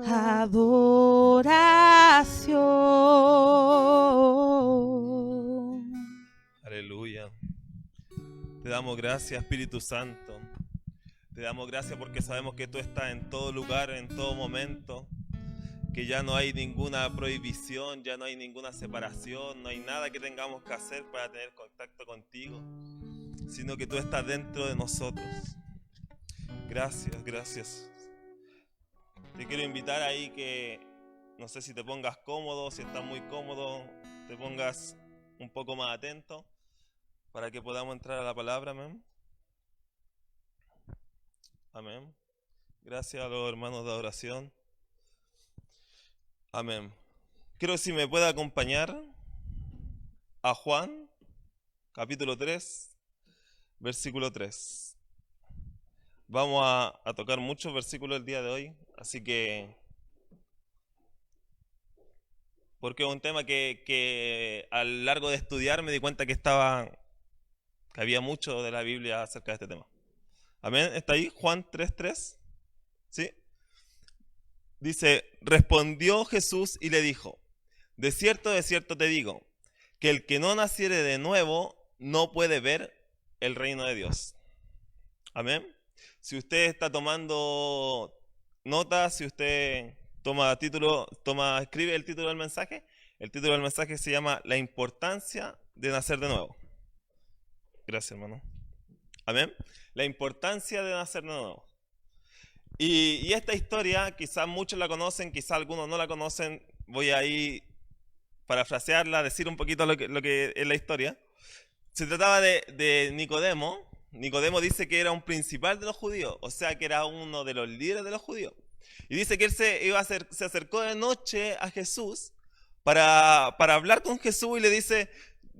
adoración. Aleluya. Te damos gracias, Espíritu Santo. Te damos gracias porque sabemos que tú estás en todo lugar, en todo momento. Que ya no hay ninguna prohibición, ya no hay ninguna separación, no hay nada que tengamos que hacer para tener contacto contigo, sino que tú estás dentro de nosotros. Gracias, gracias. Te quiero invitar ahí que, no sé si te pongas cómodo, si estás muy cómodo, te pongas un poco más atento para que podamos entrar a la palabra, amén. Amén. Gracias a los hermanos de adoración. Amén. Quiero si me puede acompañar a Juan, capítulo 3, versículo 3. Vamos a tocar muchos versículos el día de hoy, así que... Porque es un tema que a lo largo de estudiar me di cuenta que había mucho de la Biblia acerca de este tema. Amén. ¿Está ahí? Juan 3:3. ¿Sí? Dice, respondió Jesús y le dijo, de cierto te digo, que el que no naciere de nuevo no puede ver el reino de Dios. Amén. Si usted está tomando notas, si usted escribe el título del mensaje, el título del mensaje se llama La importancia de nacer de nuevo. Gracias, hermano. Amén. La importancia de nacer de nuevo. Y esta historia, quizás muchos la conocen, quizás algunos no la conocen. Voy a ir parafrasearla, decir un poquito lo que es la historia. Se trataba de Nicodemo. Nicodemo dice que era un principal de los judíos, o sea que era uno de los líderes de los judíos. Y dice que él se acercó de noche a Jesús para hablar con Jesús y le dice,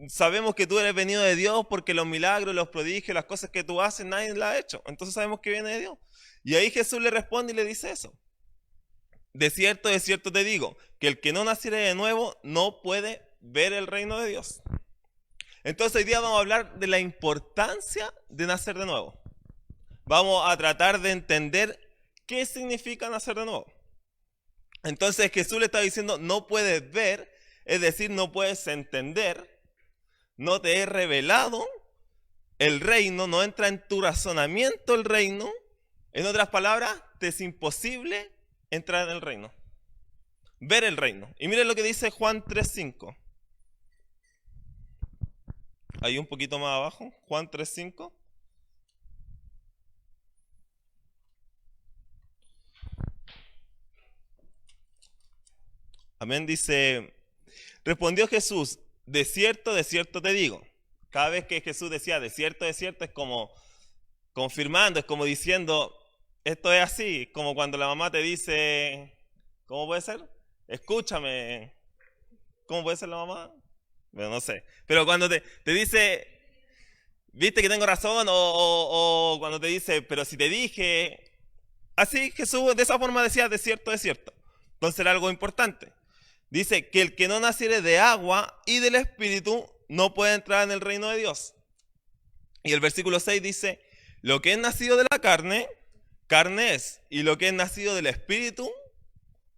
sabemos que tú eres venido de Dios porque los milagros, los prodigios, las cosas que tú haces, nadie las ha hecho. Entonces sabemos que viene de Dios. Y ahí Jesús le responde y le dice eso. De cierto te digo, que el que no naciere de nuevo no puede ver el reino de Dios. Entonces hoy día vamos a hablar de la importancia de nacer de nuevo. Vamos a tratar de entender qué significa nacer de nuevo. Entonces Jesús le está diciendo, no puedes ver, es decir, no puedes entender, no te he revelado el reino, no entra en tu razonamiento el reino. En otras palabras, te es imposible entrar en el reino, ver el reino. Y miren lo que dice Juan 3:5. Ahí un poquito más abajo, Juan 3:5. Amén, dice, respondió Jesús, de cierto te digo. Cada vez que Jesús decía de cierto es como confirmando, es como diciendo, esto es así, como cuando la mamá te dice, ¿cómo puede ser? Escúchame. ¿Cómo puede ser la mamá? Bueno, no sé. Pero cuando te dice, viste que tengo razón, o cuando te dice, pero si te dije, así Jesús de esa forma decía, de cierto. Entonces era algo importante. Dice que el que no naciere de agua y del Espíritu no puede entrar en el reino de Dios. Y el versículo 6 dice, lo que es nacido de la carne, carne es. Y lo que es nacido del Espíritu,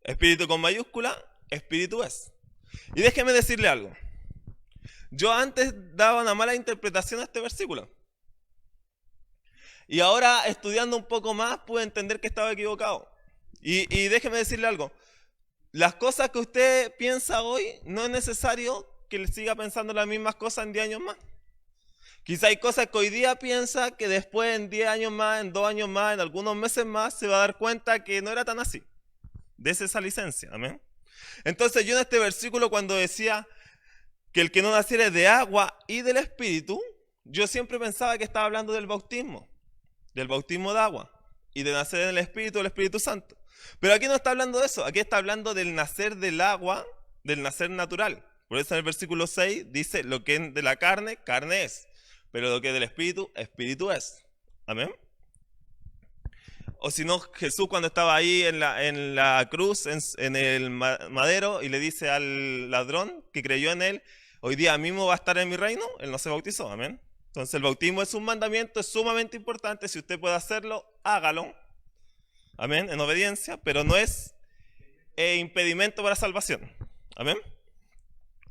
Espíritu con mayúscula, Espíritu es. Y déjeme decirle algo. Yo antes daba una mala interpretación a este versículo. Y ahora, estudiando un poco más, pude entender que estaba equivocado. Y déjeme decirle algo. Las cosas que usted piensa hoy, no es necesario que le siga pensando las mismas cosas en 10 años más. Quizá hay cosas que hoy día piensa que después en 10 años más, en 2 años más, en algunos meses más, se va a dar cuenta que no era tan así. Dese esa licencia, amén. Entonces yo en este versículo cuando decía que el que no naciere de agua y del Espíritu, yo siempre pensaba que estaba hablando del bautismo de agua y de nacer en el Espíritu, del Espíritu Santo. Pero aquí no está hablando de eso, aquí está hablando del nacer del agua, del nacer natural. Por eso en el versículo 6 dice, lo que es de la carne, carne es. Pero lo que es del Espíritu, Espíritu es. Amén. O si no, Jesús cuando estaba ahí en la cruz, en el madero, y le dice al ladrón que creyó en él, hoy día mismo va a estar en mi reino, él no se bautizó, amén. Entonces el bautismo es un mandamiento, es sumamente importante, si usted puede hacerlo, hágalo, amén, en obediencia, pero no es impedimento para salvación. Amén.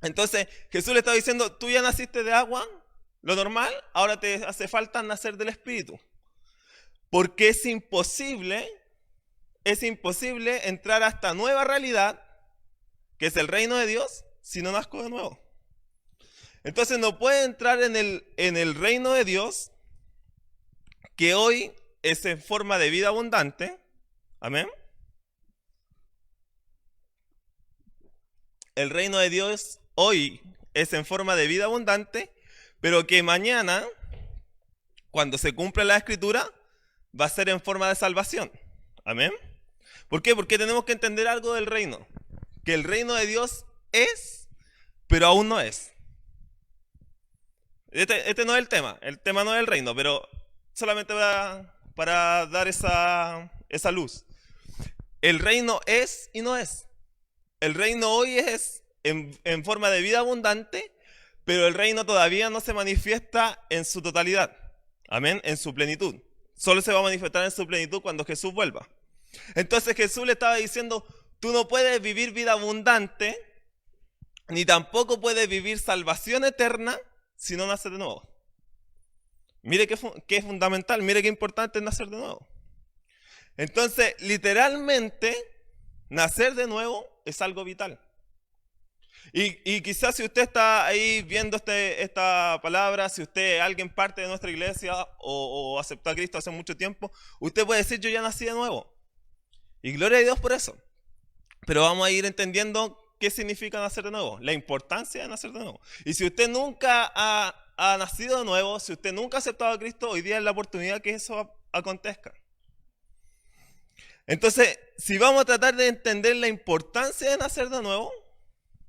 Entonces Jesús le estaba diciendo, tú ya naciste de agua, lo normal, ahora te hace falta nacer del Espíritu. Porque es imposible entrar a esta nueva realidad, que es el reino de Dios, si no nazco de nuevo. Entonces no puede entrar en el reino de Dios, que hoy es en forma de vida abundante. Amén. El reino de Dios hoy es en forma de vida abundante, pero que mañana, cuando se cumpla la Escritura, va a ser en forma de salvación. Amén. ¿Por qué? Porque tenemos que entender algo del reino. Que el reino de Dios es, pero aún no es. Este no es el tema no es el reino, pero solamente para dar esa luz. El reino es y no es. El reino hoy es en forma de vida abundante, pero el reino todavía no se manifiesta en su totalidad. Amén, en su plenitud. Solo se va a manifestar en su plenitud cuando Jesús vuelva. Entonces Jesús le estaba diciendo, tú no puedes vivir vida abundante, ni tampoco puedes vivir salvación eterna si no naces de nuevo. Mire que es fundamental, mire qué importante es nacer de nuevo. Entonces, literalmente, nacer de nuevo es algo vital. Y quizás si usted está ahí viendo esta palabra, si usted es alguien parte de nuestra iglesia o aceptó a Cristo hace mucho tiempo, usted puede decir, yo ya nací de nuevo. Y gloria a Dios por eso. Pero vamos a ir entendiendo qué significa nacer de nuevo, la importancia de nacer de nuevo. Y si usted nunca ha nacido de nuevo, si usted nunca ha aceptado a Cristo, hoy día es la oportunidad que eso acontezca. Entonces, si vamos a tratar de entender la importancia de nacer de nuevo,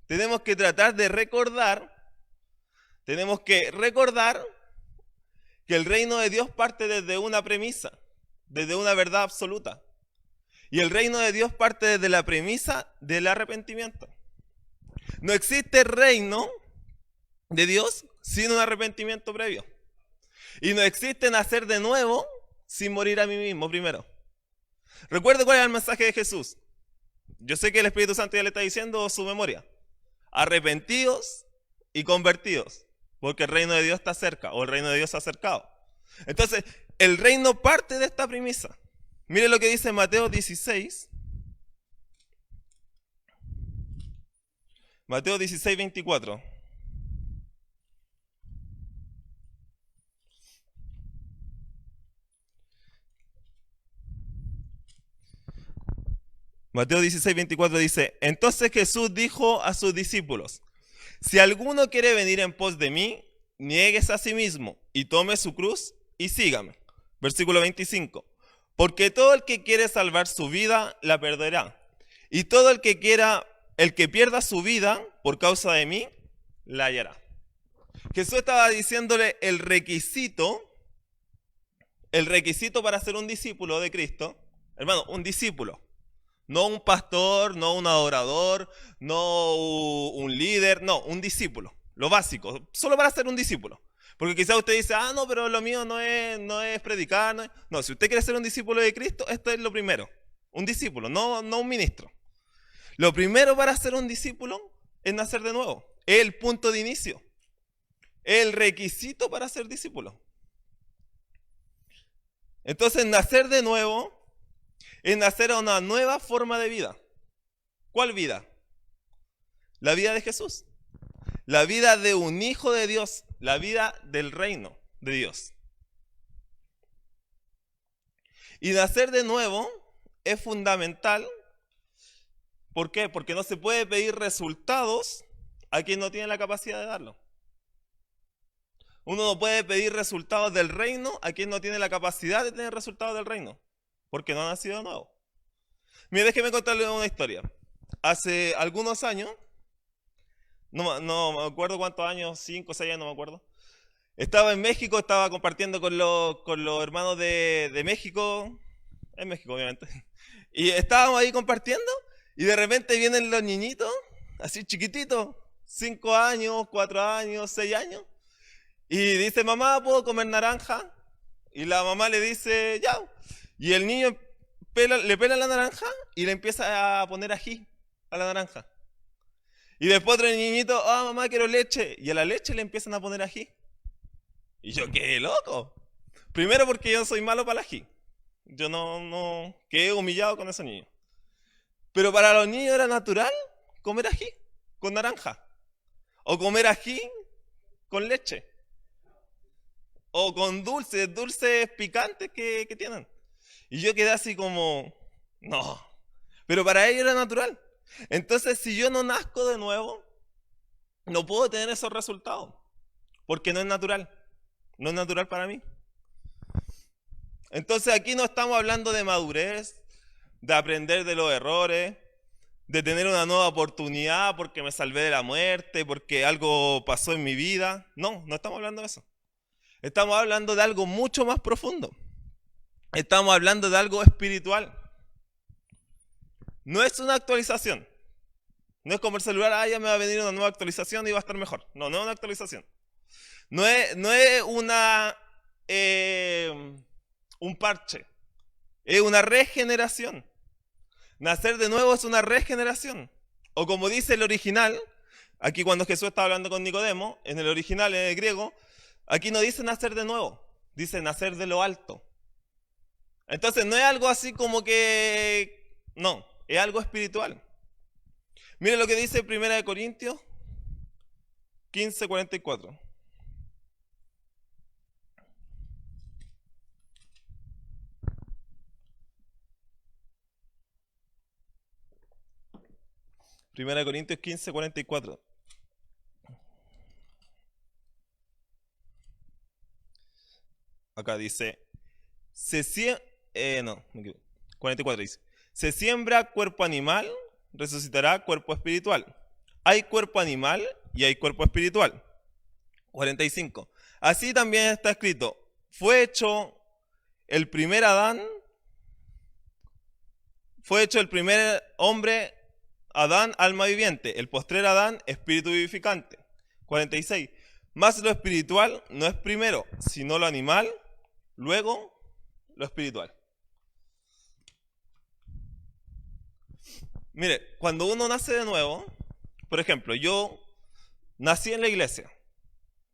tenemos que tratar de recordar que el reino de Dios parte desde una premisa, desde una verdad absoluta. Y el reino de Dios parte desde la premisa del arrepentimiento. No existe reino de Dios sin un arrepentimiento previo. Y no existe nacer de nuevo sin morir a mí mismo primero. Recuerde cuál es el mensaje de Jesús. Yo sé que el Espíritu Santo ya le está diciendo su memoria. Arrepentidos y convertidos, porque el reino de Dios está cerca, o el reino de Dios se ha acercado. Entonces, el reino parte de esta premisa. Mire lo que dice Mateo 16. Mateo 16, 24. Mateo 16, 24 dice, entonces Jesús dijo a sus discípulos, si alguno quiere venir en pos de mí, niéguese a sí mismo y tome su cruz y sígame. Versículo 25, porque todo el que quiere salvar su vida, la perderá. Y todo el que pierda su vida por causa de mí, la hallará. Jesús estaba diciéndole el requisito para ser un discípulo de Cristo, hermano, un discípulo. No un pastor, no un adorador, no un líder, no, un discípulo. Lo básico, solo para ser un discípulo. Porque quizás usted dice, no, pero lo mío no es predicar. No, si usted quiere ser un discípulo de Cristo, esto es lo primero. Un discípulo, no un ministro. Lo primero para ser un discípulo es nacer de nuevo. Es el punto de inicio. Es el requisito para ser discípulo. Entonces, nacer de nuevo es nacer a una nueva forma de vida. ¿Cuál vida? La vida de Jesús. La vida de un hijo de Dios. La vida del reino de Dios. Y nacer de nuevo es fundamental. ¿Por qué? Porque no se puede pedir resultados a quien no tiene la capacidad de darlo. Uno no puede pedir resultados del reino a quien no tiene la capacidad de tener resultados del reino. Porque no ha nacido de nuevo. Mire, déjeme contarle una historia. Hace algunos años, no me acuerdo cuántos años, 5 o 6 años, no me acuerdo. Estaba en México, estaba compartiendo con los hermanos de México, en México obviamente. Y estábamos ahí compartiendo y de repente vienen los niñitos, así chiquititos, 5 años, 4 años, 6 años. Y dice, mamá, ¿puedo comer naranja? Y la mamá le dice, ya. Y el niño le pela la naranja y le empieza a poner ají a la naranja. Y después otro niñito, mamá, quiero leche. Y a la leche le empiezan a poner ají. Y yo, qué loco. Primero porque yo soy malo para el ají. Yo no quedé humillado con esos niños. Pero para los niños era natural comer ají con naranja. O comer ají con leche. O con dulces picantes que tienen. Y yo quedé así como, no. Pero para ellos era natural. Entonces, si yo no nazco de nuevo, no puedo tener esos resultados. Porque no es natural. No es natural para mí. Entonces, aquí no estamos hablando de madurez, de aprender de los errores, de tener una nueva oportunidad porque me salvé de la muerte, porque algo pasó en mi vida. No estamos hablando de eso. Estamos hablando de algo mucho más profundo. Estamos hablando de algo espiritual. No es una actualización. No es como el celular, ya me va a venir una nueva actualización y va a estar mejor. No es una actualización. No es un parche. Es una regeneración. Nacer de nuevo es una regeneración. O como dice el original, aquí cuando Jesús está hablando con Nicodemo, en el original, en el griego, aquí no dice nacer de nuevo, dice nacer de lo alto. Entonces no es algo así como que, no, es algo espiritual. Mire lo que dice 1 Corintios 15:44. Primera de Corintios 15:44. Acá dice, 44 dice, se siembra cuerpo animal, resucitará cuerpo espiritual. Hay cuerpo animal y hay cuerpo espiritual. 45. Así también está escrito, fue hecho el primer Adán, fue hecho el primer hombre, Adán, alma viviente, el postrer Adán, espíritu vivificante. 46. Más lo espiritual no es primero, sino lo animal, luego lo espiritual. Mire, cuando uno nace de nuevo, por ejemplo, yo nací en la iglesia.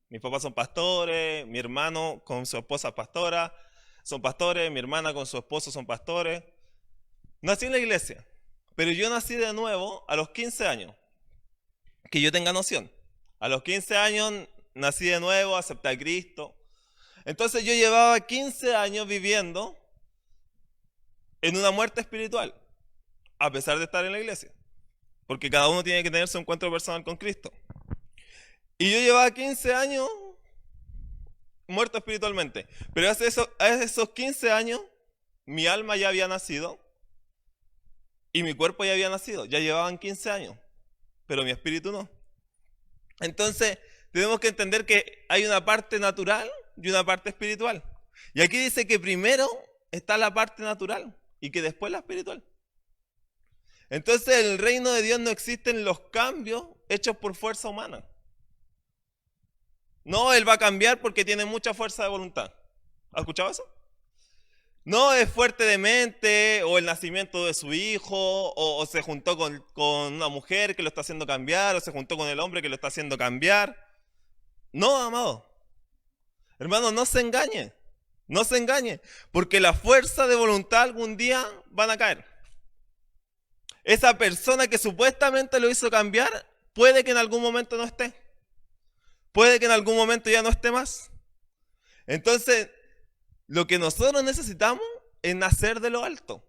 Mis papás son pastores, mi hermano con su esposa pastora, son pastores, mi hermana con su esposo son pastores. Nací en la iglesia, pero yo nací de nuevo a los 15 años. Que yo tenga noción. A los 15 años nací de nuevo, acepté a Cristo. Entonces yo llevaba 15 años viviendo en una muerte espiritual, a pesar de estar en la iglesia. Porque cada uno tiene que tener su encuentro personal con Cristo. Y yo llevaba 15 años muerto espiritualmente. Pero hace esos 15 años, mi alma ya había nacido y mi cuerpo ya había nacido. Ya llevaban 15 años, pero mi espíritu no. Entonces, tenemos que entender que hay una parte natural y una parte espiritual. Y aquí dice que primero está la parte natural y que después la espiritual. Entonces, en el reino de Dios no existen los cambios hechos por fuerza humana. No, Él va a cambiar porque tiene mucha fuerza de voluntad. ¿Has escuchado eso? No es fuerte de mente, o el nacimiento de su hijo, o se juntó con una mujer que lo está haciendo cambiar, o se juntó con el hombre que lo está haciendo cambiar. No, amado. Hermano, no se engañe. No se engañe. Porque la fuerza de voluntad algún día van a caer. Esa persona que supuestamente lo hizo cambiar, puede que en algún momento no esté. Puede que en algún momento ya no esté más. Entonces, lo que nosotros necesitamos es nacer de lo alto.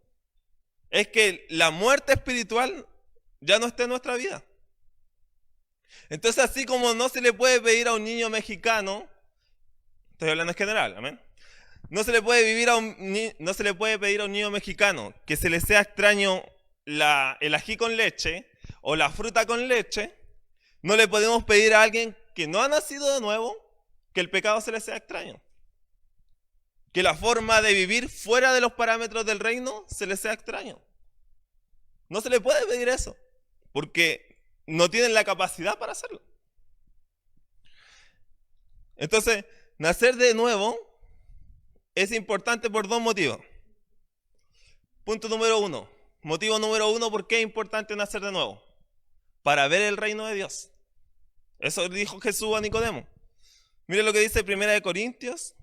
Es que la muerte espiritual ya no esté en nuestra vida. Entonces, así como no se le puede pedir a un niño mexicano, estoy hablando en general, amén. No se le puede pedir a un niño mexicano que se le sea extraño el ají con leche o la fruta con leche. No le podemos pedir a alguien que no ha nacido de nuevo que el pecado se le sea extraño. Que la forma de vivir fuera de los parámetros del reino se le sea extraño. No se le puede pedir eso, porque no tienen la capacidad para hacerlo. Entonces, nacer de nuevo es importante por dos motivos. Punto número 1. Motivo número 1, ¿por qué es importante nacer de nuevo? Para ver el reino de Dios. Eso dijo Jesús a Nicodemo. Mire lo que dice 1 Corintios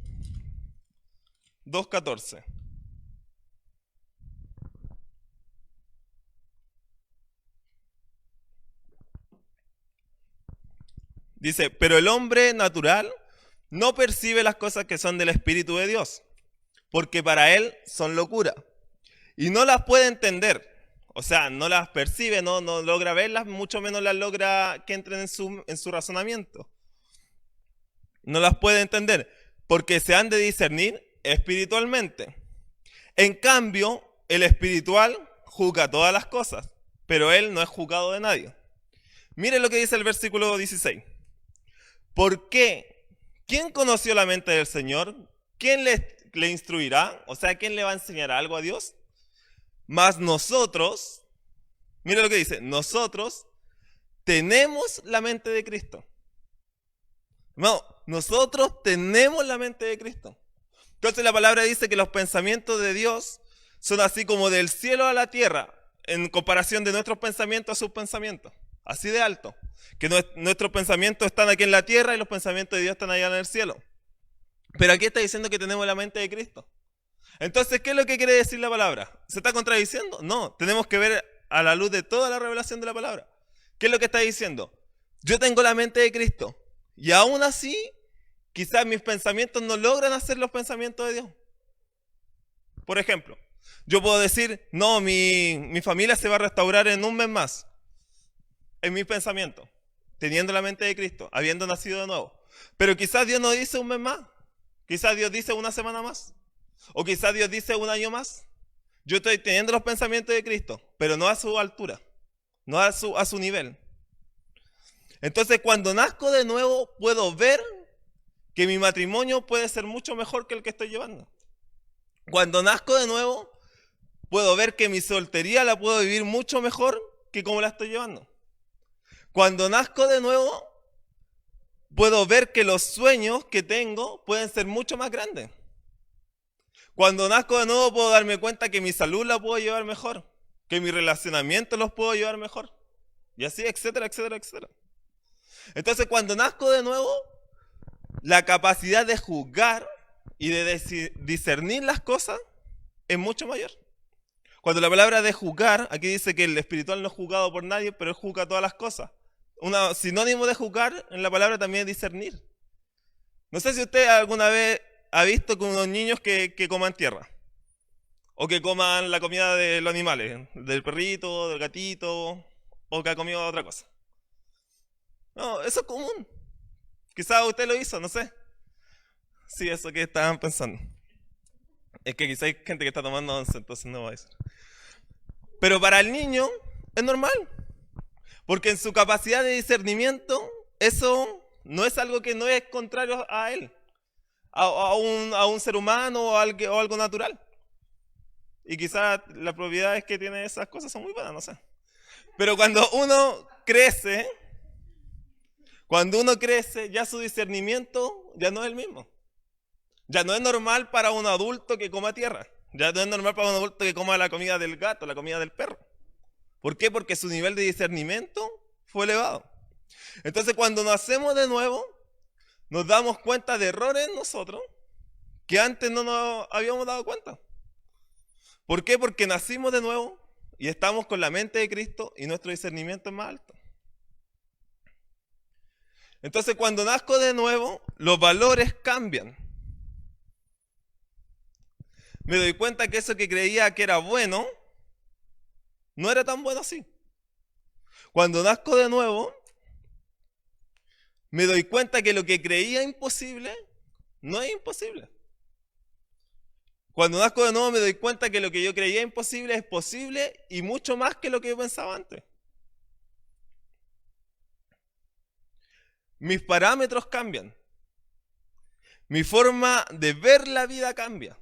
2:14. Dice, pero el hombre natural no percibe las cosas que son del Espíritu de Dios, porque para él son locura, y no las puede entender. O sea, no las percibe, no logra verlas, mucho menos las logra que entren en su razonamiento. No las puede entender, porque se han de discernir espiritualmente. En cambio, el espiritual juzga todas las cosas, pero él no es juzgado de nadie. Mire lo que dice el versículo 16. ¿Por qué? ¿Quién conoció la mente del Señor? ¿Quién le instruirá? O sea, ¿quién le va a enseñar algo a Dios? Mas nosotros, mire lo que dice, nosotros tenemos la mente de Cristo. No, nosotros tenemos la mente de Cristo. Entonces la palabra dice que los pensamientos de Dios son así como del cielo a la tierra, en comparación de nuestros pensamientos a sus pensamientos. Así de alto. Que nuestros pensamientos están aquí en la tierra y los pensamientos de Dios están allá en el cielo. Pero aquí está diciendo que tenemos la mente de Cristo. Entonces, ¿qué es lo que quiere decir la palabra? ¿Se está contradiciendo? No, tenemos que ver a la luz de toda la revelación de la palabra. ¿Qué es lo que está diciendo? Yo tengo la mente de Cristo y aún así, quizás mis pensamientos no logran hacer los pensamientos de Dios. Por ejemplo, yo puedo decir, no, mi familia se va a restaurar en un mes más. En mis pensamientos, teniendo la mente de Cristo, habiendo nacido de nuevo. Pero quizás Dios no dice un mes más. Quizás Dios dice una semana más. O quizás Dios dice un año más. Yo estoy teniendo los pensamientos de Cristo, pero no a su altura, no a su nivel. Entonces, cuando nazco de nuevo, puedo ver que mi matrimonio puede ser mucho mejor que el que estoy llevando. Cuando nazco de nuevo, puedo ver que mi soltería la puedo vivir mucho mejor que como la estoy llevando. Cuando nazco de nuevo, puedo ver que los sueños que tengo pueden ser mucho más grandes. Cuando nazco de nuevo, puedo darme cuenta que mi salud la puedo llevar mejor, que mi relacionamiento los puedo llevar mejor. Y así, etcétera, etcétera, etcétera. Entonces, cuando nazco de nuevo, la capacidad de juzgar y de discernir las cosas es mucho mayor. Cuando la palabra de juzgar, aquí dice que el espiritual no es juzgado por nadie, pero él juzga todas las cosas. Un sinónimo de juzgar en la palabra también es discernir. No sé si usted alguna vez ha visto con unos niños que coman tierra. O que coman la comida de los animales, del perrito, del gatito, o que ha comido otra cosa. No, eso es común. Quizás usted lo hizo, no sé. Sí, eso que estaban pensando. Es que quizás hay gente que está tomando once, entonces no va a decir. Pero para el niño es normal. Porque en su capacidad de discernimiento, eso no es algo que no es contrario a él. A un ser humano o algo natural. Y quizás las propiedades que tiene esas cosas son muy buenas, no sé. Pero cuando uno crece, ya su discernimiento ya no es el mismo. Ya no es normal para un adulto que coma tierra. Ya no es normal para un adulto que coma la comida del gato, la comida del perro. ¿Por qué? Porque su nivel de discernimiento fue elevado. Entonces, cuando nacemos de nuevo, nos damos cuenta de errores en nosotros que antes no nos habíamos dado cuenta. ¿Por qué? Porque nacimos de nuevo y estamos con la mente de Cristo y nuestro discernimiento es más alto. Entonces, cuando nazco de nuevo, los valores cambian. Me doy cuenta que eso que creía que era bueno, no era tan bueno así. Cuando nazco de nuevo, me doy cuenta que lo que creía imposible, no es imposible. Cuando nazco de nuevo me doy cuenta que lo que yo creía imposible es posible y mucho más que lo que yo pensaba antes. Mis parámetros cambian. Mi forma de ver la vida cambia.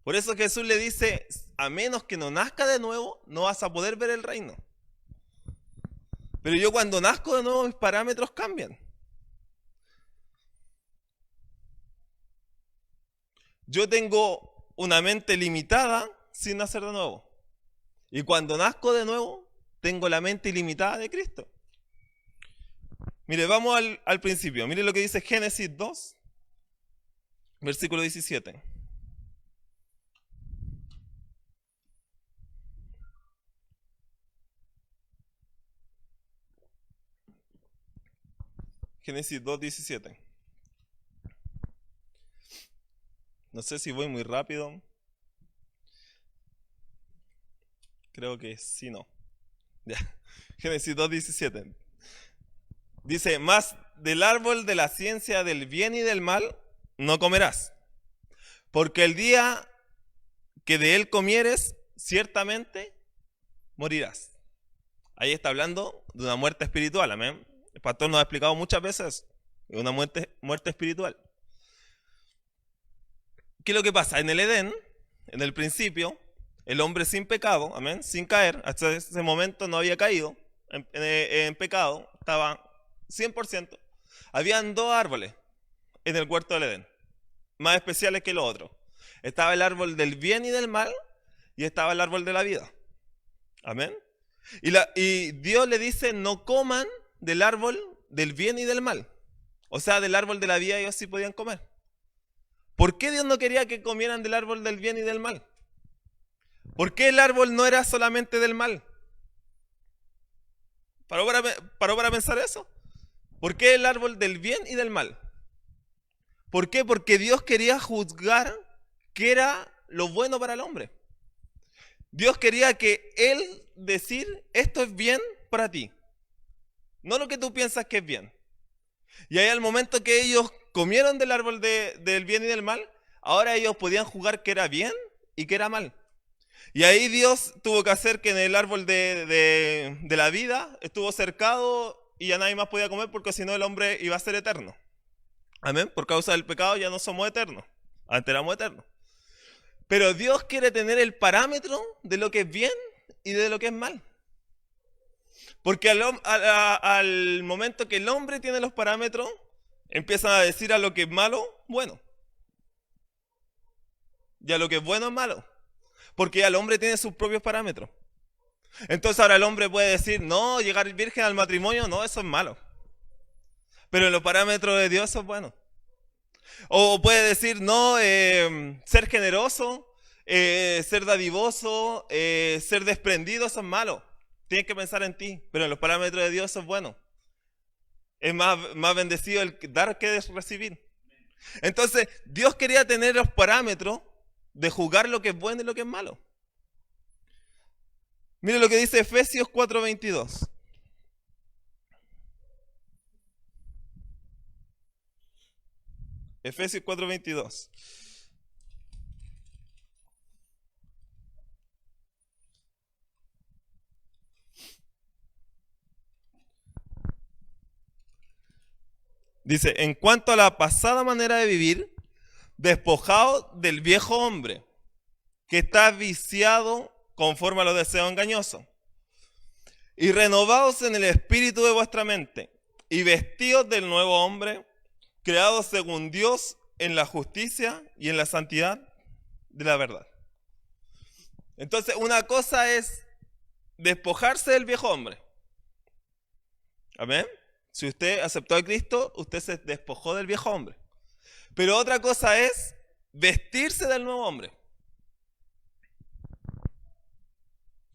Por eso Jesús le dice, a menos que no nazca de nuevo, no vas a poder ver el reino. Pero yo cuando nazco de nuevo, mis parámetros cambian. Yo tengo una mente limitada sin nacer de nuevo. Y cuando nazco de nuevo, tengo la mente ilimitada de Cristo. Mire, vamos al principio. Mire lo que dice Génesis 2, versículo 17. Génesis 2, 17. No sé si voy muy rápido. Creo que sí, no. Ya. Génesis 2, 17. Dice, más del árbol de la ciencia del bien y del mal no comerás, porque el día que de él comieres, ciertamente morirás. Ahí está hablando de una muerte espiritual, amén. El pastor nos ha explicado muchas veces, una muerte espiritual. ¿Qué es lo que pasa? En el Edén, en el principio, el hombre sin pecado, amén, sin caer, hasta ese momento no había caído en pecado, estaba 100%. Habían dos árboles en el huerto del Edén, más especiales que los otros. Estaba el árbol del bien y del mal y estaba el árbol de la vida. Amén. Y Dios le dice, no coman del árbol del bien y del mal. O sea, del árbol de la vida ellos sí podían comer. ¿Por qué Dios no quería que comieran del árbol del bien y del mal? ¿Por qué el árbol no era solamente del mal? ¿Paró para pensar eso? ¿Por qué el árbol del bien y del mal? ¿Por qué? Porque Dios quería juzgar qué era lo bueno para el hombre. Dios quería que Él decir, esto es bien para ti. No lo que tú piensas que es bien. Y ahí al momento que ellos comieron del árbol del bien y del mal, ahora ellos podían juzgar qué era bien y qué era mal. Y ahí Dios tuvo que hacer que en el árbol de la vida estuvo cercado y ya nadie más podía comer porque si no el hombre iba a ser eterno. Amén. Por causa del pecado ya no somos eternos. Antes éramos eternos. Pero Dios quiere tener el parámetro de lo que es bien y de lo que es mal. Porque al momento que el hombre tiene los parámetros, empiezan a decir a lo que es malo, bueno. Y a lo que es bueno, es malo. Porque ya el hombre tiene sus propios parámetros. Entonces ahora el hombre puede decir, no, llegar virgen al matrimonio, no, eso es malo. Pero en los parámetros de Dios eso es bueno. O puede decir, no, ser generoso, ser dadivoso, ser desprendido, eso es malo. Tienes que pensar en ti, pero en los parámetros de Dios eso es bueno. Es más bendecido el dar que recibir. Entonces, Dios quería tener los parámetros de juzgar lo que es bueno y lo que es malo. Mire lo que dice Efesios 4:22. Efesios 4:22. Dice, en cuanto a la pasada manera de vivir, despojaos del viejo hombre, que está viciado conforme a los deseos engañosos, y renovaos en el espíritu de vuestra mente, y vestíos del nuevo hombre, creado según Dios en la justicia y en la santidad de la verdad. Entonces, una cosa es despojarse del viejo hombre. Amén. Si usted aceptó a Cristo, usted se despojó del viejo hombre. Pero otra cosa es vestirse del nuevo hombre.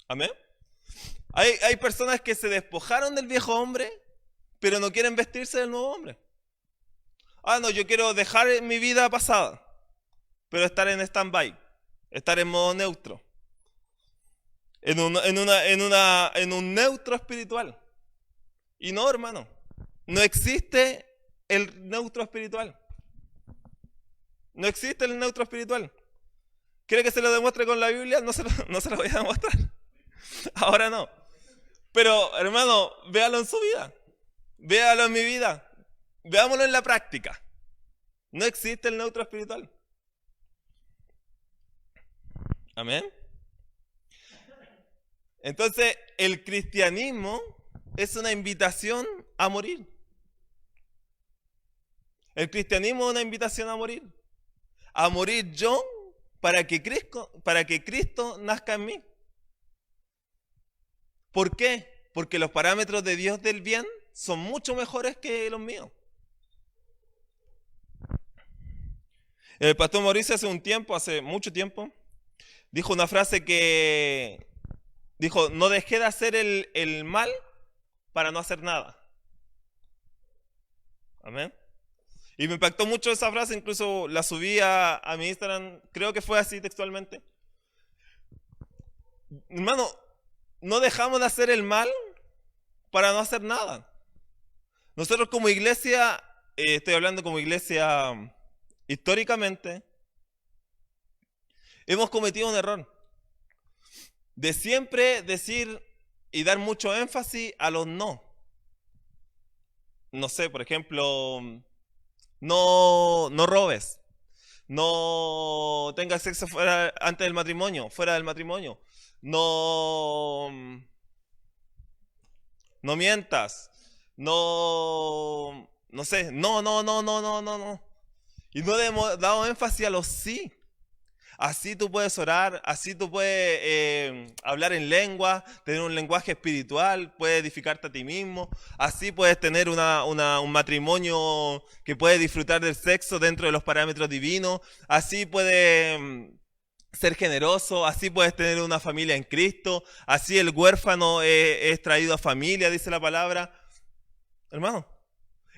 Amén. Hay personas que se despojaron del viejo hombre, pero no quieren vestirse del nuevo hombre. Ah, no, yo quiero dejar mi vida pasada, pero estar en stand-by, estar en modo neutro, en un neutro espiritual. Y no, hermano, no existe el neutro espiritual. No existe el neutro espiritual. ¿Quiere que se lo demuestre con la Biblia? No se lo voy a demostrar. Ahora no. Pero, hermano, véalo en su vida. Véalo en mi vida. Veámoslo en la práctica. No existe el neutro espiritual. Amén. Entonces, el cristianismo es una invitación a morir. El cristianismo es una invitación a morir. A morir yo para que Cristo nazca en mí. ¿Por qué? Porque los parámetros de Dios del bien son mucho mejores que los míos. El pastor Mauricio hace mucho tiempo, dijo una frase que dijo: no dejé de hacer el mal para no hacer nada. Amén. Y me impactó mucho esa frase, incluso la subí a mi Instagram, creo que fue así textualmente. Hermano, no dejamos de hacer el mal para no hacer nada. Nosotros como iglesia, estoy hablando como iglesia históricamente, hemos cometido un error de siempre decir y dar mucho énfasis a los no. No sé, por ejemplo, no robes, no tengas sexo antes del matrimonio, fuera del matrimonio, no mientas, no sé, no. Y no le hemos dado énfasis a los sí. Así tú puedes orar, así tú puedes hablar en lengua, tener un lenguaje espiritual, puedes edificarte a ti mismo, así puedes tener un matrimonio que puede disfrutar del sexo dentro de los parámetros divinos, así puedes ser generoso, así puedes tener una familia en Cristo, así el huérfano es traído a familia, dice la palabra. Hermano,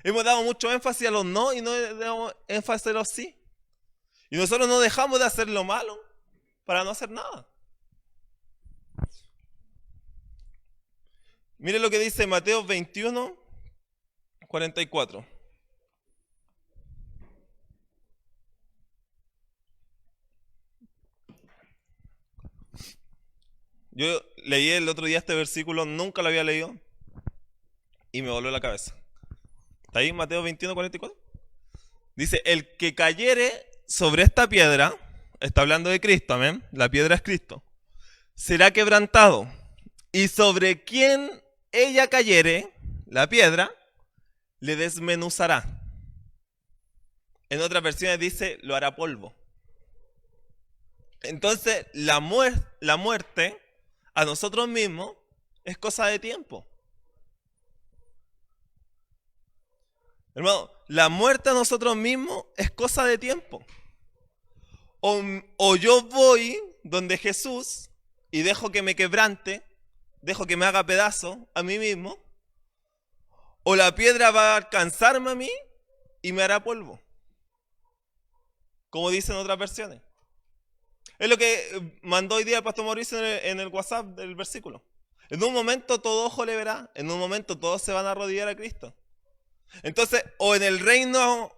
hemos dado mucho énfasis a los no y no damos énfasis a los sí. Y nosotros no dejamos de hacer lo malo para no hacer nada. Mire lo que dice Mateo 21, 44. Yo leí el otro día este versículo, nunca lo había leído y me voló la cabeza. ¿Está ahí Mateo 21, 44? Dice: el que cayere sobre esta piedra, está hablando de Cristo, amén, la piedra es Cristo, será quebrantado, y sobre quien ella cayere, la piedra, le desmenuzará. En otras versiones dice: lo hará polvo. Entonces la muerte a nosotros mismos es cosa de tiempo. Hermano, la muerte a nosotros mismos es cosa de tiempo. O yo voy donde Jesús y dejo que me quebrante, dejo que me haga pedazo a mí mismo, o la piedra va a alcanzarme a mí y me hará polvo, como dicen otras versiones. Es lo que mandó hoy día el pastor Mauricio en el WhatsApp del versículo. En un momento todo ojo le verá, en un momento todos se van a arrodillar a Cristo. Entonces, o en el reino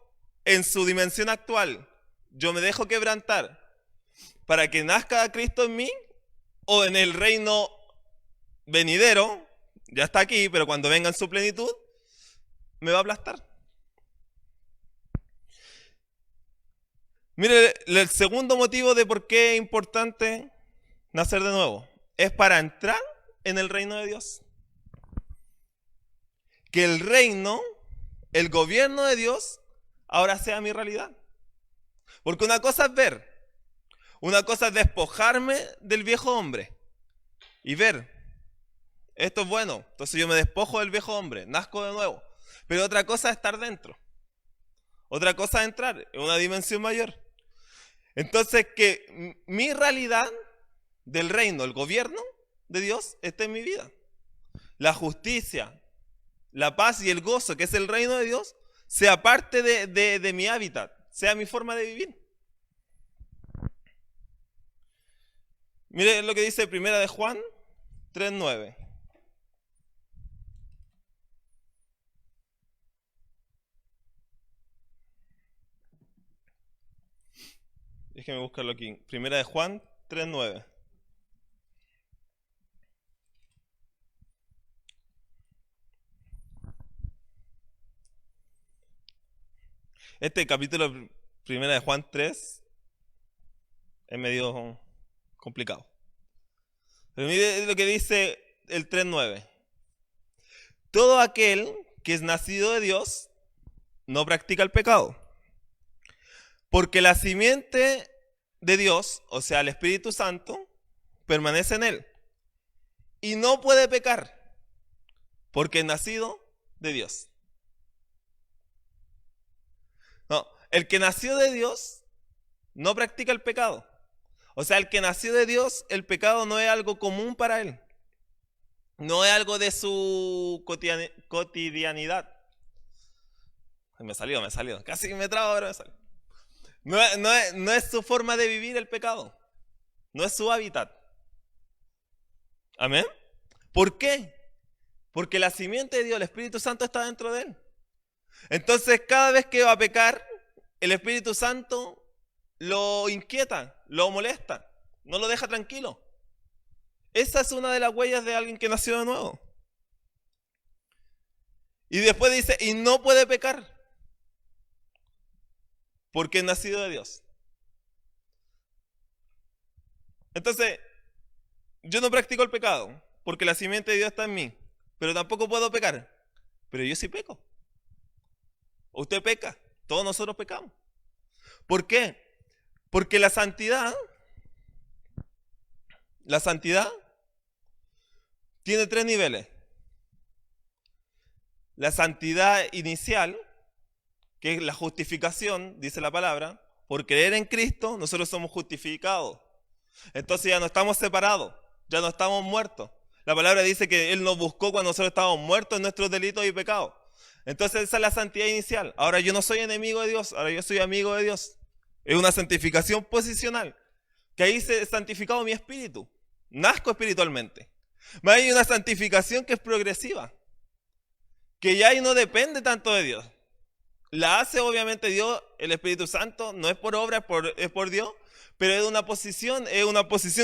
en su dimensión actual, yo me dejo quebrantar para que nazca Cristo en mí, o en el reino venidero, ya está aquí, pero cuando venga en su plenitud, me va a aplastar. Mire, el segundo motivo de por qué es importante nacer de nuevo es para entrar en el reino de Dios. Que el reino, el gobierno de Dios, ahora sea mi realidad. Porque una cosa es ver, una cosa es despojarme del viejo hombre y ver, esto es bueno, entonces yo me despojo del viejo hombre, nazco de nuevo. Pero otra cosa es estar dentro, otra cosa es entrar en una dimensión mayor. Entonces que mi realidad del reino, el gobierno de Dios, esté en mi vida. La justicia, la paz y el gozo, que es el reino de Dios, sea parte de mi hábitat, sea mi forma de vivir. Mire lo que dice Primera de Juan 3:9. Déjeme buscarlo aquí. Primera de Juan 3:9. Este capítulo, Primera de Juan 3, es medio complicado. Pero mire lo que dice el 3:9. Todo aquel que es nacido de Dios no practica el pecado, porque la simiente de Dios, o sea, el Espíritu Santo, permanece en él. y no puede pecar, porque es nacido de Dios. No, el que nació de Dios no practica el pecado. O sea, el que nació de Dios, el pecado no es algo común para él. No es algo de su cotidianidad. Me salió. Casi me trabo, pero me salió. No es su forma de vivir el pecado. No es su hábitat. ¿Amén? ¿Por qué? Porque la simiente de Dios, el Espíritu Santo, está dentro de él. Entonces, cada vez que va a pecar, el Espíritu Santo lo inquieta, lo molesta, no lo deja tranquilo. Esa es una de las huellas de alguien que nació de nuevo. Y después dice, y no puede pecar, porque es nacido de Dios. Entonces, yo no practico el pecado, porque la simiente de Dios está en mí, pero tampoco puedo pecar. Pero yo sí peco. Usted peca, todos nosotros pecamos. ¿Por qué? Porque la santidad tiene 3 niveles. La santidad inicial, que es la justificación, dice la palabra. Por creer en Cristo, nosotros somos justificados. Entonces ya no estamos separados, ya no estamos muertos. La palabra dice que Él nos buscó cuando nosotros estábamos muertos en nuestros delitos y pecados. Entonces esa es la santidad inicial. Ahora yo no soy enemigo de Dios, ahora yo soy amigo de Dios. Es una santificación posicional, que ahí se ha santificado mi espíritu. Nazco espiritualmente. Pero hay una santificación que es progresiva, que ya ahí no depende tanto de Dios. La hace obviamente Dios, el Espíritu Santo, no es por obra, es por Dios, pero es una posición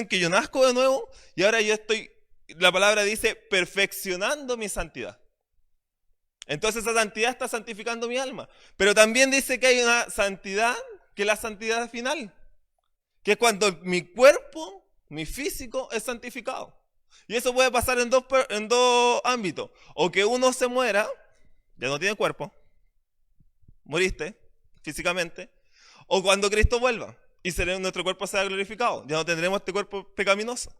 que yo nazco de nuevo y ahora yo estoy, la palabra dice, perfeccionando mi santidad. Entonces esa santidad está santificando mi alma. Pero también dice que hay una santidad, que es la santidad final, que es cuando mi cuerpo, mi físico, es santificado. Y eso puede pasar en dos ámbitos. O que uno se muera, ya no tiene cuerpo, moriste físicamente, o cuando Cristo vuelva y nuestro cuerpo sea glorificado, ya no tendremos este cuerpo pecaminoso.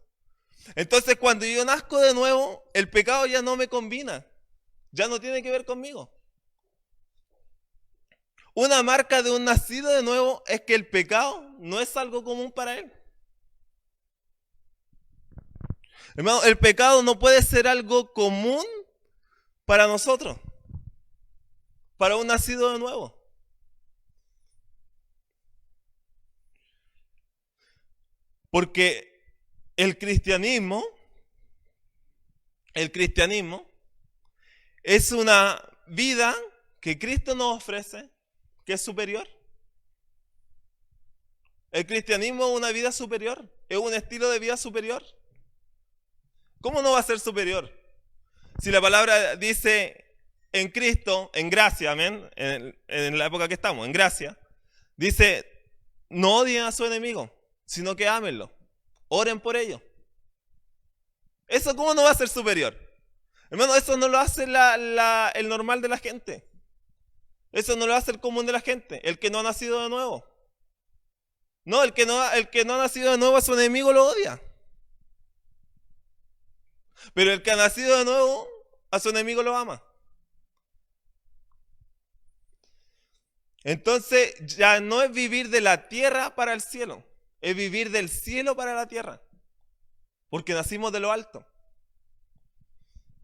Entonces cuando yo nazco de nuevo, el pecado ya no me combina, ya no tiene que ver conmigo. Una marca de un nacido de nuevo es que el pecado no es algo común para él. Hermano, el pecado no puede ser algo común para nosotros, para un nacido de nuevo. Porque el cristianismo es una vida que Cristo nos ofrece, que es superior. El cristianismo es una vida superior, es un estilo de vida superior. ¿Cómo no va a ser superior? Si la palabra dice en Cristo, en gracia, amén, en la época que estamos, en gracia, dice, no odien a su enemigo, sino que ámenlo, oren por ello. ¿Eso cómo no va a ser superior? Hermano, eso no lo hace el normal de la gente. Eso no lo hace el común de la gente, el que no ha nacido de nuevo. No, el que no ha nacido de nuevo a su enemigo lo odia. Pero el que ha nacido de nuevo a su enemigo lo ama. Entonces ya no es vivir de la tierra para el cielo, es vivir del cielo para la tierra, porque nacimos de lo alto.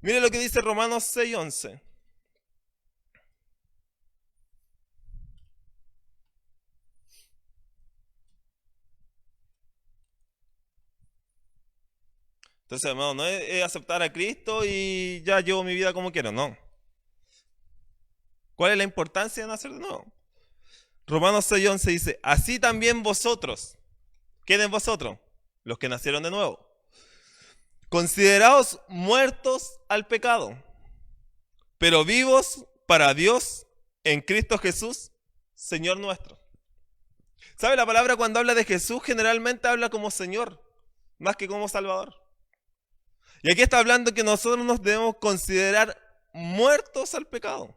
Mire lo que dice Romanos 6:11. Entonces, hermano, no es aceptar a Cristo y ya llevo mi vida como quiero, no. ¿Cuál es la importancia de nacer de nuevo? Romanos 6:11 dice, así también vosotros, ¿quiénes vosotros? Los que nacieron de nuevo. Consideraos muertos al pecado, pero vivos para Dios en Cristo Jesús, Señor nuestro. ¿Sabe? La palabra cuando habla de Jesús generalmente habla como Señor, más que como Salvador. Y aquí está hablando que nosotros nos debemos considerar muertos al pecado.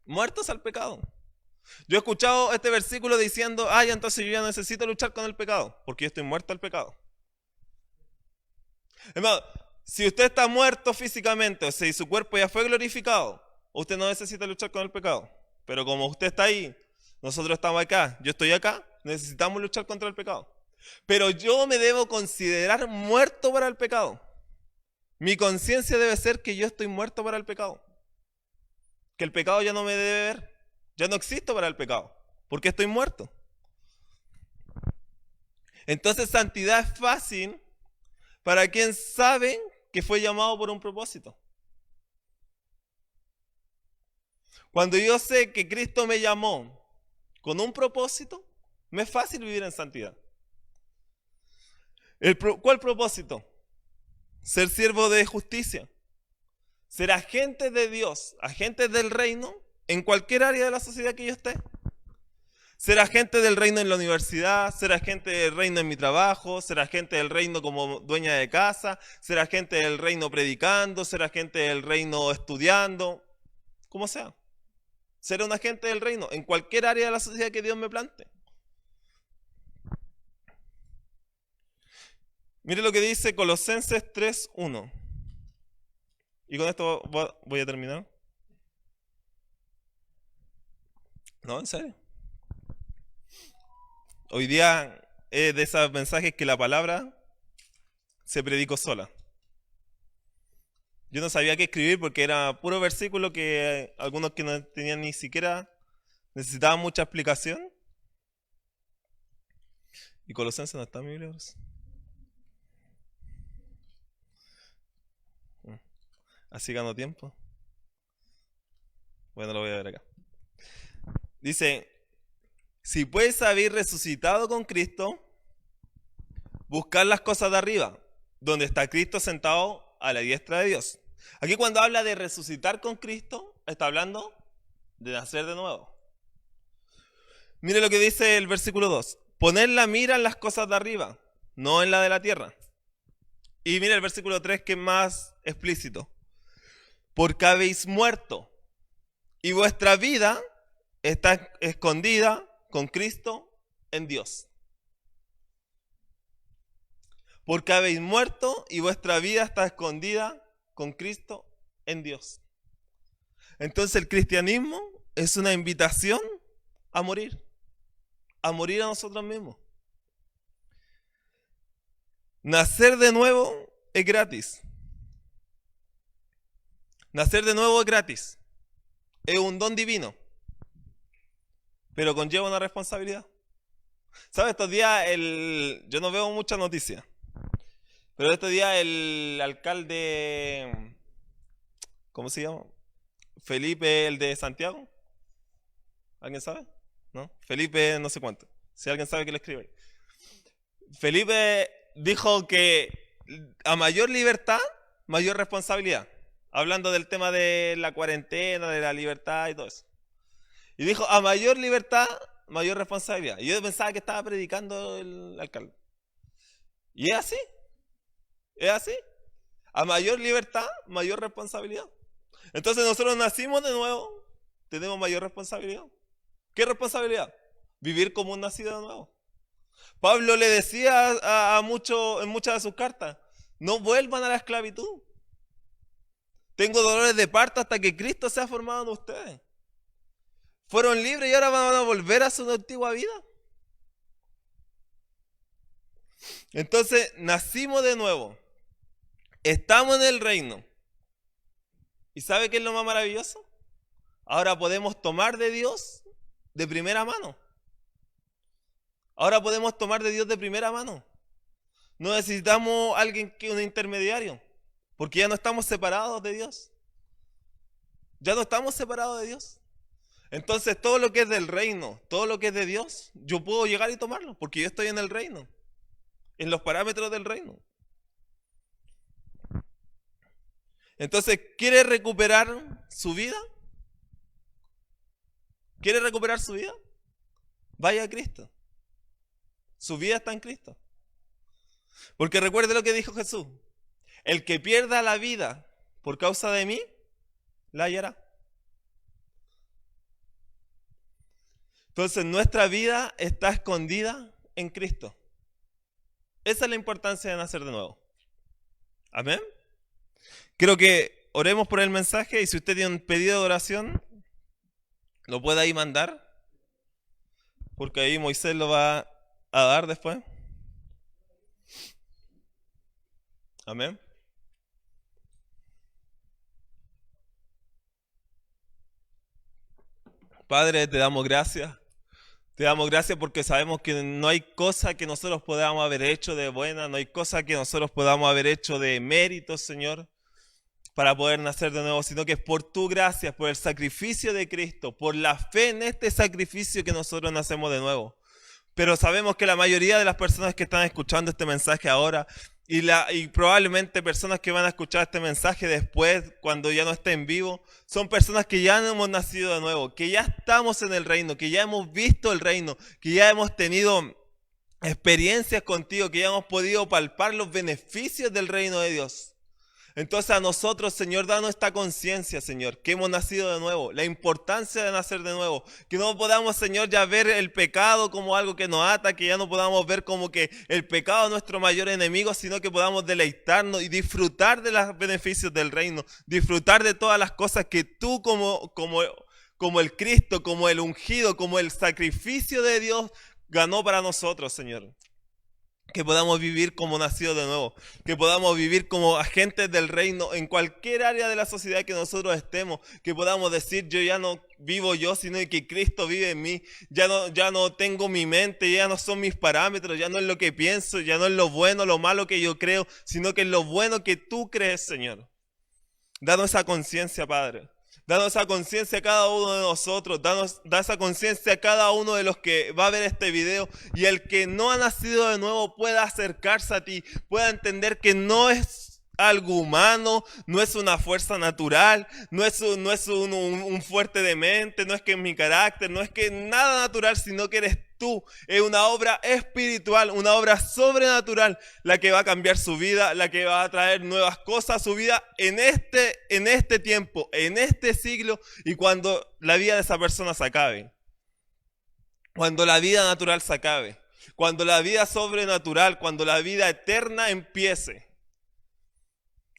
Muertos al pecado. Yo he escuchado este versículo diciendo, entonces yo ya necesito luchar con el pecado, porque yo estoy muerto al pecado. Hermano, si usted está muerto físicamente, o sea, si su cuerpo ya fue glorificado, usted no necesita luchar con el pecado. Pero como usted está ahí, nosotros estamos acá, yo estoy acá, necesitamos luchar contra el pecado. Pero yo me debo considerar muerto para el pecado. Mi conciencia debe ser que yo estoy muerto para el pecado. Que el pecado ya no me debe ver. Ya no existo para el pecado. Porque estoy muerto. Entonces santidad es fácil para quien sabe que fue llamado por un propósito. Cuando yo sé que Cristo me llamó con un propósito, me es fácil vivir en santidad. ¿Cuál propósito? Ser siervo de justicia. Ser agente de Dios, agente del reino en cualquier área de la sociedad que yo esté. Ser agente del reino en la universidad, ser agente del reino en mi trabajo, ser agente del reino como dueña de casa, ser agente del reino predicando, ser agente del reino estudiando, como sea. Ser un agente del reino en cualquier área de la sociedad que Dios me plante. Mire lo que dice Colosenses 3:1. Y con esto voy a terminar. No, en serio. Hoy día es de esos mensajes que la palabra se predicó sola. Yo no sabía qué escribir porque era puro versículo que algunos que no tenían ni siquiera necesitaban mucha explicación. Y Colosenses no está en mi Biblia. Así gano tiempo. Bueno, lo voy a ver acá. Dice, si pues habéis resucitado con Cristo, buscad las cosas de arriba, donde está Cristo sentado a la diestra de Dios. Aquí cuando habla de resucitar con Cristo, está hablando de nacer de nuevo. Mire lo que dice el versículo 2. Poner la mira en las cosas de arriba, no en la de la tierra. Y mire el versículo 3 que es más explícito. Porque habéis muerto y vuestra vida está escondida con Cristo en Dios. Porque habéis muerto y vuestra vida está escondida con Cristo en Dios. Entonces el cristianismo es una invitación a morir a nosotros mismos. Nacer de nuevo es gratis. Nacer de nuevo es gratis. Es un don divino. Pero conlleva una responsabilidad. ¿Sabes? Estos días yo no veo muchas noticias. Pero estos días el alcalde, ¿cómo se llama? Felipe, el de Santiago. ¿Alguien sabe? ¿No? Felipe no sé cuánto. Si alguien sabe que le escribe. Felipe dijo que a mayor libertad, mayor responsabilidad. Hablando del tema de la cuarentena, de la libertad y todo eso. Y dijo, a mayor libertad, mayor responsabilidad. Y yo pensaba que estaba predicando el alcalde. Y es así. Es así. A mayor libertad, mayor responsabilidad. Entonces nosotros nacimos de nuevo, tenemos mayor responsabilidad. ¿Qué responsabilidad? Vivir como un nacido de nuevo. Pablo le decía en muchas de sus cartas, no vuelvan a la esclavitud. Tengo dolores de parto hasta que Cristo sea formado en ustedes. Fueron libres y ahora van a volver a su antigua vida. Entonces, nacimos de nuevo. Estamos en el reino. ¿Y sabe qué es lo más maravilloso? Ahora podemos tomar de Dios de primera mano. Ahora podemos tomar de Dios de primera mano. No necesitamos alguien que un intermediario, porque ya no estamos separados de Dios. Ya no estamos separados de Dios. Entonces todo lo que es del reino, todo lo que es de Dios, yo puedo llegar y tomarlo, porque yo estoy en el reino, en los parámetros del reino. Entonces, ¿quiere recuperar su vida? ¿Quiere recuperar su vida? Vaya a Cristo. Su vida está en Cristo. Porque recuerde lo que dijo Jesús. El que pierda la vida por causa de mí, la hallará. Entonces nuestra vida está escondida en Cristo. Esa es la importancia de nacer de nuevo. Amén. Quiero que oremos por el mensaje y si usted tiene un pedido de oración, lo puede ahí mandar, porque ahí Moisés lo va a dar después. Amén. Padre, te damos gracias. Te damos gracias porque sabemos que no hay cosa que nosotros podamos haber hecho de buena, no hay cosa que nosotros podamos haber hecho de mérito, Señor, para poder nacer de nuevo, sino que es por tu gracia, por el sacrificio de Cristo, por la fe en este sacrificio que nosotros nacemos de nuevo. Pero sabemos que la mayoría de las personas que están escuchando este mensaje ahora y probablemente personas que van a escuchar este mensaje después, cuando ya no esté en vivo, son personas que ya no hemos nacido de nuevo, que ya estamos en el reino, que ya hemos visto el reino, que ya hemos tenido experiencias contigo, que ya hemos podido palpar los beneficios del reino de Dios. Entonces a nosotros, Señor, danos esta conciencia, Señor, que hemos nacido de nuevo, la importancia de nacer de nuevo, que no podamos, Señor, ya ver el pecado como algo que nos ata, que ya no podamos ver como que el pecado es nuestro mayor enemigo, sino que podamos deleitarnos y disfrutar de los beneficios del reino, disfrutar de todas las cosas que tú como el Cristo, como el ungido, como el sacrificio de Dios ganó para nosotros, Señor. Que podamos vivir como nacidos de nuevo, que podamos vivir como agentes del reino en cualquier área de la sociedad que nosotros estemos, que podamos decir yo ya no vivo yo, sino que Cristo vive en mí, ya no tengo mi mente, ya no son mis parámetros, ya no es lo que pienso, ya no es lo bueno, lo malo que yo creo, sino que es lo bueno que tú crees, Señor. Danos esa conciencia, Padre. Danos esa conciencia a cada uno de nosotros, da esa conciencia a cada uno de los que va a ver este video y el que no ha nacido de nuevo pueda acercarse a ti, pueda entender que no es algo humano, no es una fuerza natural, no es un fuerte de mente, no es que es mi carácter, no es que nada natural, sino que eres tú. Es una obra espiritual, una obra sobrenatural, la que va a cambiar su vida, la que va a traer nuevas cosas a su vida en este tiempo, en este siglo y cuando la vida de esa persona se acabe. Cuando la vida natural se acabe. Cuando la vida sobrenatural, cuando la vida eterna empiece.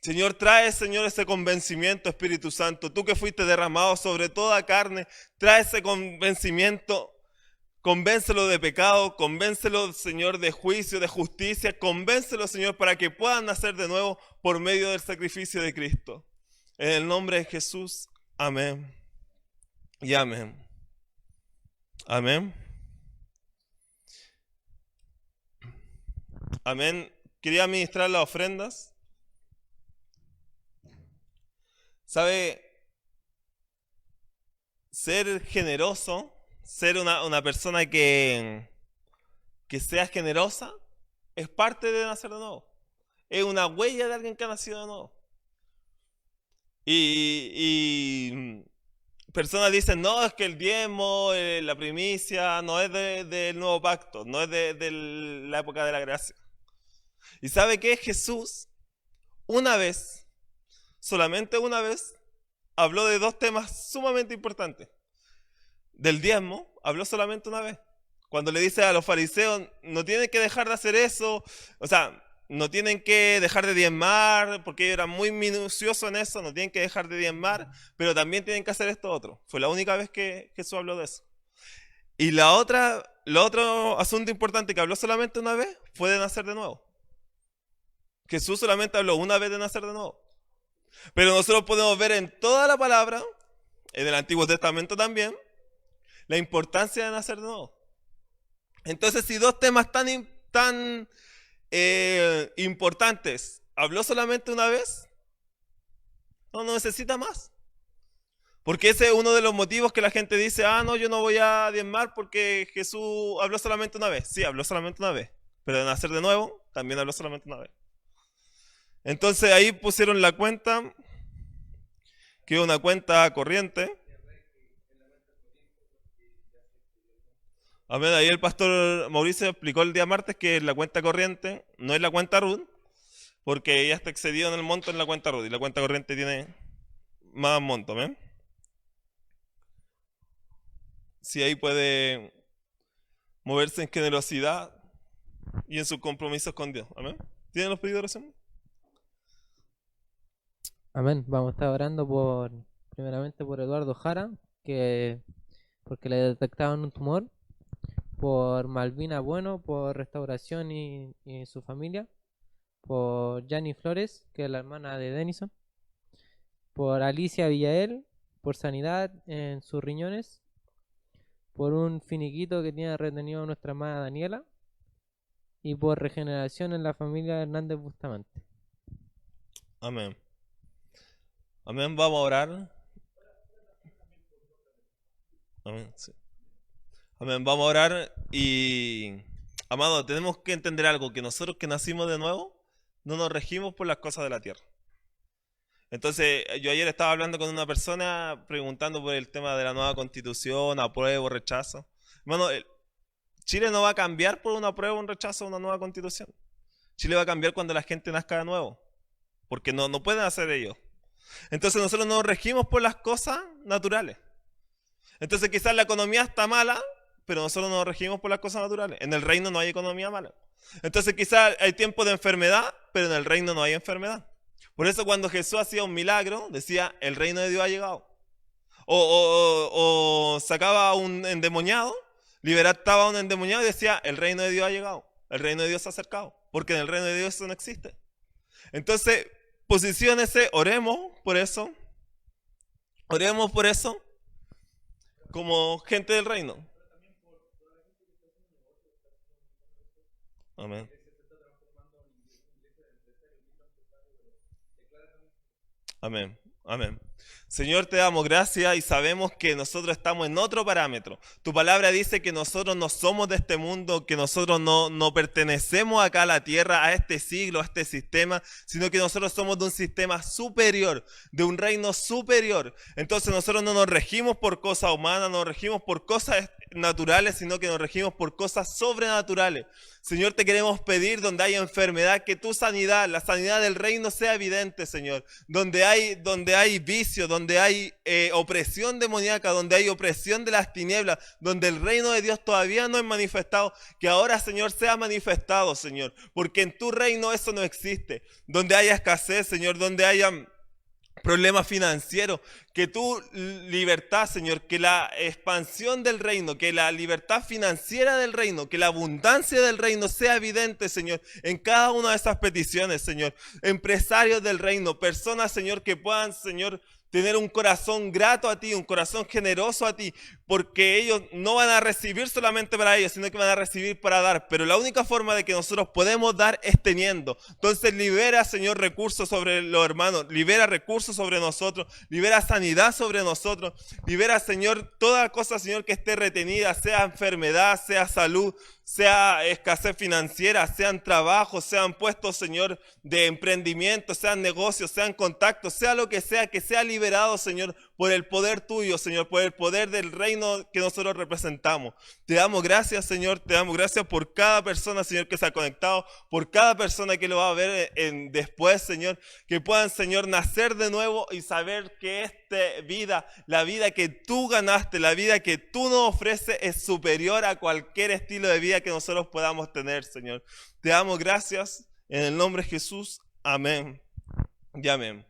Señor, trae, Señor, ese convencimiento, Espíritu Santo. Tú que fuiste derramado sobre toda carne, trae ese convencimiento. Convéncelo de pecado, convéncelo, Señor, de juicio, de justicia. Convéncelo, Señor, para que puedan nacer de nuevo por medio del sacrificio de Cristo. En el nombre de Jesús, amén. Y amén. Amén. Amén. Quería ministrar las ofrendas. ¿Sabe? Ser generoso, ser una persona que sea generosa, es parte de nacer de nuevo. Es una huella de alguien que ha nacido de nuevo. Y personas dicen, no, es que el diezmo, la primicia, no es del nuevo pacto, no es de la época de la gracia. ¿Y sabe qué? Jesús, una vez, solamente una vez, habló de dos temas sumamente importantes. Del diezmo, habló solamente una vez. Cuando le dice a los fariseos, no tienen que dejar de hacer eso, o sea, no tienen que dejar de diezmar, porque ellos eran muy minuciosos en eso, no tienen que dejar de diezmar, pero también tienen que hacer esto otro. Fue la única vez que Jesús habló de eso. Y el otro asunto importante que habló solamente una vez fue de nacer de nuevo. Jesús solamente habló una vez de nacer de nuevo. Pero nosotros podemos ver en toda la palabra, en el Antiguo Testamento también, la importancia de nacer de nuevo. Entonces, si dos temas tan importantes habló solamente una vez, no necesita más. Porque ese es uno de los motivos que la gente dice, no, yo no voy a diezmar porque Jesús habló solamente una vez. Sí, habló solamente una vez. Pero de nacer de nuevo, también habló solamente una vez. Entonces ahí pusieron la cuenta, que es una cuenta corriente. A ver, ahí el pastor Mauricio explicó el día martes que la cuenta corriente no es la cuenta RUT, porque ya está excedido en el monto en la cuenta RUT y la cuenta corriente tiene más monto, ¿ven? Si ahí puede moverse en generosidad y en sus compromisos con Dios, ¿amén? ¿Tienen los pedidos de oración? Amén. Vamos a estar orando primeramente por Eduardo Jara, que porque le detectaron un tumor, por Malvina Bueno, por restauración y su familia, por Yanni Flores, que es la hermana de Denison, por Alicia Villael, por sanidad en sus riñones, por un finiquito que tiene retenido nuestra hermana Daniela, y por regeneración en la familia Hernández Bustamante. Amén. Amén, vamos a orar. Amén, sí. Amén, vamos a orar y, amado, tenemos que entender algo, que nosotros que nacimos de nuevo, no nos regimos por las cosas de la tierra. Entonces, yo ayer estaba hablando con una persona preguntando por el tema de la nueva constitución, apruebo, rechazo. Hermano, Chile no va a cambiar por un apruebo, un rechazo, una nueva constitución. Chile va a cambiar cuando la gente nazca de nuevo, porque no pueden hacer ello. Entonces nosotros nos regimos por las cosas naturales. Entonces quizás la economía está mala, pero nosotros nos regimos por las cosas naturales. En el reino no hay economía mala. Entonces quizás hay tiempo de enfermedad, pero en el reino no hay enfermedad. Por eso cuando Jesús hacía un milagro, decía, el reino de Dios ha llegado. O sacaba a un endemoniado, libertaba a un endemoniado y decía, el reino de Dios ha llegado. El reino de Dios se ha acercado. Porque en el reino de Dios eso no existe. Entonces, posiciónese, oremos por eso. Oremos por eso como gente del reino. Amén. Amén. Amén. Señor, te damos gracias y sabemos que nosotros estamos en otro parámetro. Tu palabra dice que nosotros no somos de este mundo, que nosotros no pertenecemos acá a la tierra, a este siglo, a este sistema, sino que nosotros somos de un sistema superior, de un reino superior. Entonces nosotros no nos regimos por cosas humanas, no nos regimos por cosas naturales, sino que nos regimos por cosas sobrenaturales. Señor, te queremos pedir donde haya enfermedad, que tu sanidad, la sanidad del reino sea evidente, Señor. Donde hay vicio, donde hay opresión demoníaca, donde hay opresión de las tinieblas, donde el reino de Dios todavía no es manifestado, que ahora, Señor, sea manifestado, Señor. Porque en tu reino eso no existe. Donde haya escasez, Señor, donde haya problemas financieros, que tu libertad, Señor, que la expansión del reino, que la libertad financiera del reino, que la abundancia del reino sea evidente, Señor, en cada una de esas peticiones, Señor. Empresarios del reino, personas, Señor, que puedan, Señor, tener un corazón grato a ti, un corazón generoso a ti, porque ellos no van a recibir solamente para ellos, sino que van a recibir para dar. Pero la única forma de que nosotros podemos dar es teniendo. Entonces libera, Señor, recursos sobre los hermanos, libera recursos sobre nosotros, libera sanidad sobre nosotros, libera, Señor, toda cosa, Señor, que esté retenida, sea enfermedad, sea salud, sea escasez financiera, sean trabajos, sean puestos, Señor, de emprendimiento, sean negocios, sean contactos, sea lo que sea liberado, Señor, por el poder tuyo, Señor, por el poder del reino que nosotros representamos. Te damos gracias, Señor, te damos gracias por cada persona, Señor, que se ha conectado, por cada persona que lo va a ver después, Señor, que puedan, Señor, nacer de nuevo y saber que esta vida, la vida que tú ganaste, la vida que tú nos ofreces es superior a cualquier estilo de vida que nosotros podamos tener, Señor. Te damos gracias en el nombre de Jesús. Amén y amén.